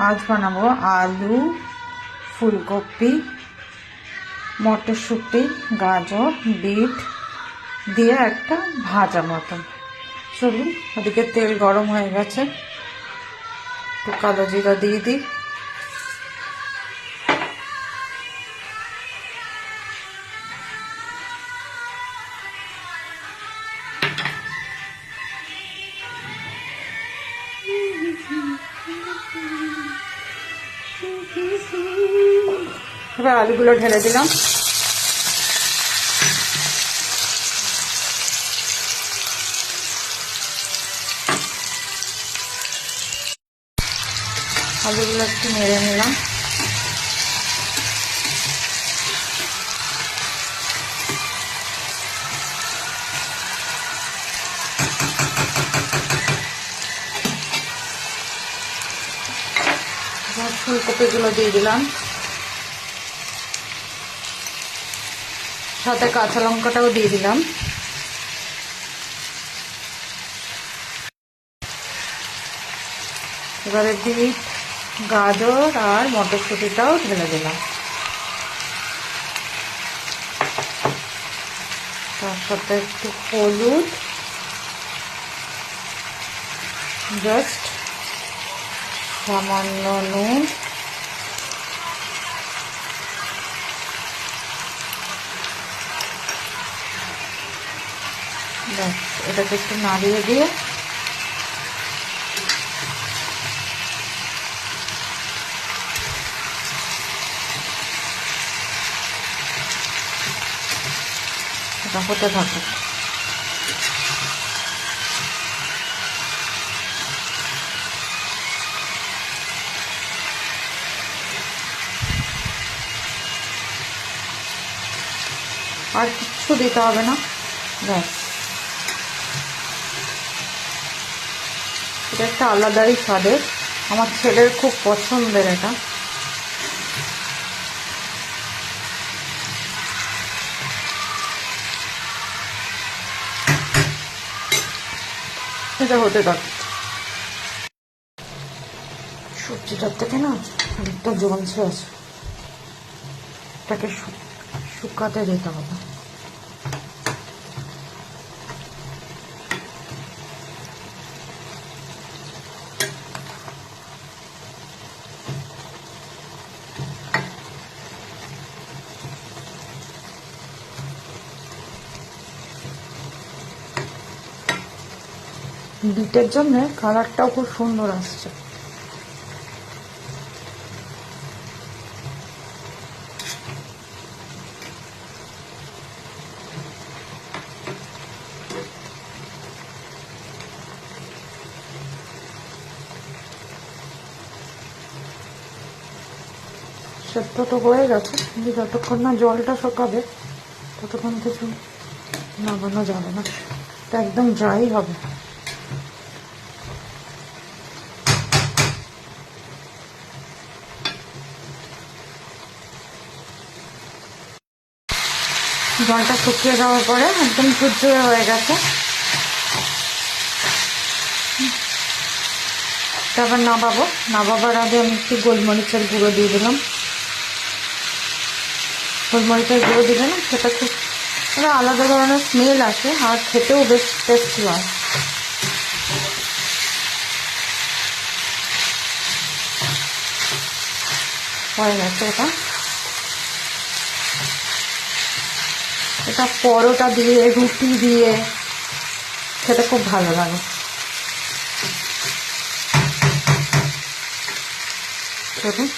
আজ বানাবো আলু, ফুলকপি, মটরশুঁটি, গাজর, বিট দিয়ে একটা ভাজা মতন। চলুন, ওদিকে তেল গরম হয়ে গেছে, একটু কালো জিরা দিয়ে দিই। এবার আলুগুলো ঢেলে দিলাম। আলুগুলো একটু নেড়ে নিলাম। ফুলকপিগুলো দিয়ে দিলাম, সাথে কাঁচা লঙ্কাটাও দিয়ে দিলাম। এবারে বিট, গাজর আর মটরশুঁটিটাও ঢেলে দিলাম। তার সাথে একটু হলুদ, জাস্ট সামান্য নুন, ব্যাস এটাকে একটু নাড়িয়ে দিয়ে এটা হতে থাকে। আর কিচ্ছু দিতে হবে না, ব্যাস। এটা একটা আলাদাই স্বাদের, আমার ছেলের খুব পছন্দের এটা। এটা হতে থাকে। সবজিটার থেকে না অনেকটা জমছে আছে, এটাকে শুকাতে দিতে হবে। বিটের জন্য কালারটাও খুব সুন্দর আসছে। সেদ্ধ তো হয়ে গেছে, কিন্তু যতক্ষণ না জলটা শুকাবে ততক্ষণ কিছু নামানো যাবে না, এটা একদম ড্রাই হবে। জলটা শুকিয়ে যাওয়ার পরে একদম ঝুরঝুরে হয়ে গেছে। তারপর নামাবার আগে আমি একটু গোলমরিচের গুঁড়ো দিয়ে দিলাম। গোলমরিচের গুঁড়ো দিলে না সেটা খুব আলাদা ধরনের স্মেল আসে, আর খেতেও বেশ টেস্টি হয়। হয়ে গেছে এটা পরোটা দিয়ে, রুটি দিয়ে খেতে খুব ভালো লাগে। চলুন